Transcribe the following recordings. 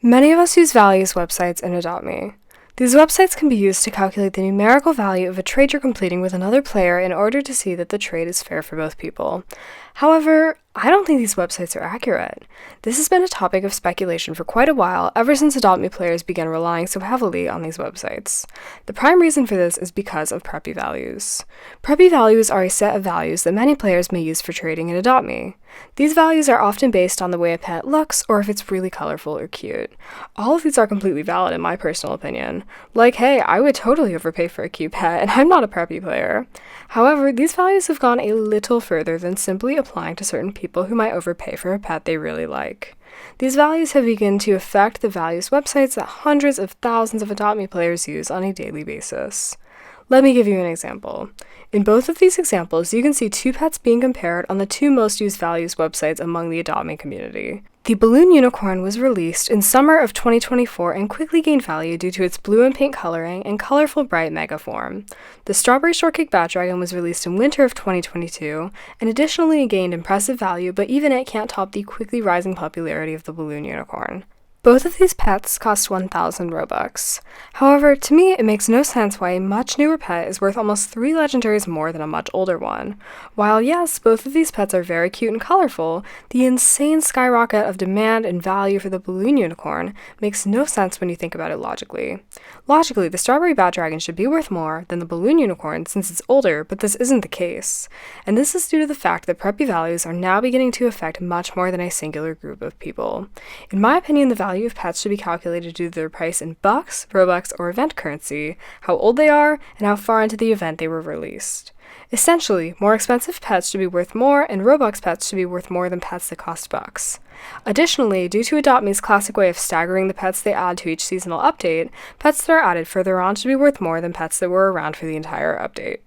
Many of us use values websites in Adopt Me. These websites can be used to calculate the numerical value of a trade you're completing with another player in order to see that the trade is fair for both people. However, I don't think these websites are accurate. This has been a topic of speculation for quite a while, ever since Adopt Me players began relying so heavily on these websites. The prime reason for this is because of Preppy values. Preppy values are a set of values that many players may use for trading in Adopt Me. These values are often based on the way a pet looks or if it's really colorful or cute. All of these are completely valid in my personal opinion. Like, hey, I would totally overpay for a cute pet, and I'm not a Preppy player. However, these values have gone a little further than simply applying to certain people who might overpay for a pet they really like. These values have begun to affect the values websites that hundreds of thousands of Adopt Me players use on a daily basis. Let me give you an example. In both of these examples, you can see two pets being compared on the two most used values websites among the Adopt Me community. The balloon unicorn was released in summer of 2024 and quickly gained value due to its blue and pink coloring and colorful bright mega form. The strawberry shortcake bat dragon was released in winter of 2022 and additionally gained impressive value, but even it can't top the quickly rising popularity of the balloon unicorn. Both of these pets cost 1,000 Robux. However, to me, it makes no sense why a much newer pet is worth almost 3 legendaries more than a much older one. While yes, both of these pets are very cute and colorful, the insane skyrocket of demand and value for the balloon unicorn makes no sense when you think about it logically. Logically, the strawberry bat dragon should be worth more than the balloon unicorn since it's older, but this isn't the case. And this is due to the fact that Preppy values are now beginning to affect much more than a singular group of people. In my opinion, the value of pets should be calculated due to their price in bucks, Robux, or event currency, how old they are, and how far into the event they were released. Essentially, more expensive pets should be worth more, and Robux pets should be worth more than pets that cost bucks. Additionally, due to Adopt Me's classic way of staggering the pets they add to each seasonal update, pets that are added further on should be worth more than pets that were around for the entire update.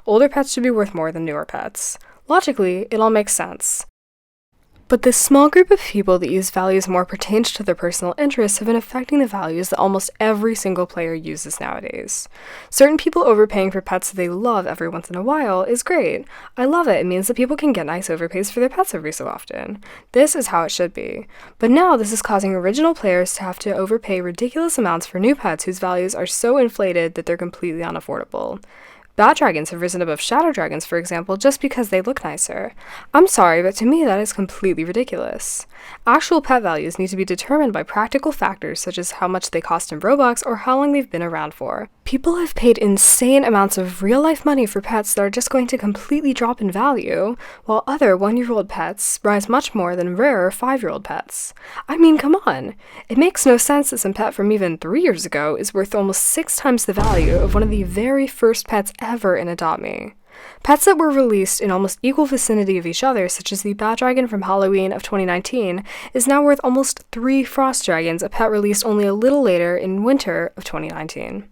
Older pets should be worth more than newer pets. Logically, it all makes sense. But this small group of people that use values more pertained to their personal interests have been affecting the values that almost every single player uses nowadays. Certain people overpaying for pets that they love every once in a while is great. I love it. It means that people can get nice overpays for their pets every so often. This is how it should be. But now this is causing original players to have to overpay ridiculous amounts for new pets whose values are so inflated that they're completely unaffordable. Bat dragons have risen above shadow dragons, for example, just because they look nicer. I'm sorry, but to me that is completely ridiculous. Actual pet values need to be determined by practical factors such as how much they cost in Robux or how long they've been around for. People have paid insane amounts of real-life money for pets that are just going to completely drop in value, while other 1-year-old pets rise much more than rarer 5-year-old pets. I mean, come on! It makes no sense that some pet from even 3 years ago is worth almost 6 times the value of one of the very first pets ever in Adopt Me. Pets that were released in almost equal vicinity of each other, such as the Bat Dragon from Halloween of 2019, is now worth almost 3 Frost Dragons, a pet released only a little later in winter of 2019.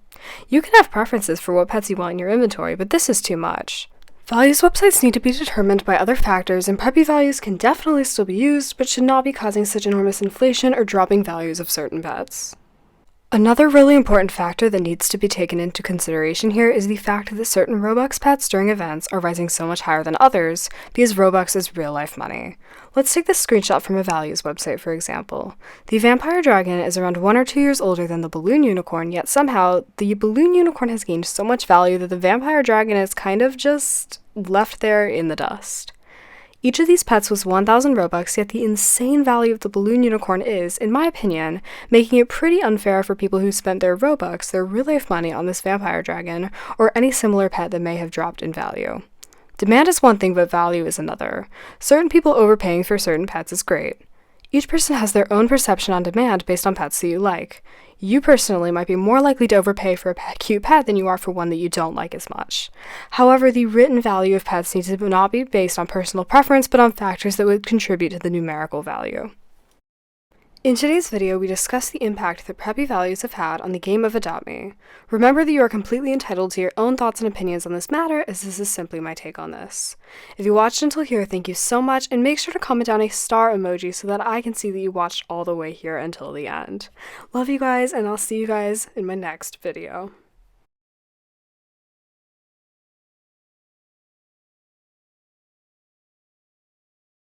You can have preferences for what pets you want in your inventory, but this is too much. Values websites need to be determined by other factors, and Preppy values can definitely still be used, but should not be causing such enormous inflation or dropping values of certain pets. Another really important factor that needs to be taken into consideration here is the fact that certain Robux pets during events are rising so much higher than others because Robux is real-life money. Let's take this screenshot from a values website, for example. The vampire dragon is around 1 or 2 years older than the balloon unicorn, yet somehow the balloon unicorn has gained so much value that the vampire dragon is kind of just left there in the dust. Each of these pets was 1,000 Robux, yet the insane value of the balloon unicorn is, in my opinion, making it pretty unfair for people who spent their Robux, their real-life money, on this vampire dragon, or any similar pet that may have dropped in value. Demand is one thing, but value is another. Certain people overpaying for certain pets is great. Each person has their own perception on demand based on pets that you like. You personally might be more likely to overpay for a cute pet than you are for one that you don't like as much. However, the written value of pets needs to not be based on personal preference, but on factors that would contribute to the numerical value. In today's video, we discuss the impact that Preppy values have had on the game of Adopt Me. Remember that you are completely entitled to your own thoughts and opinions on this matter, as this is simply my take on this. If you watched until here, thank you so much, and make sure to comment down a star emoji so that I can see that you watched all the way here until the end. Love you guys, and I'll see you guys in my next video.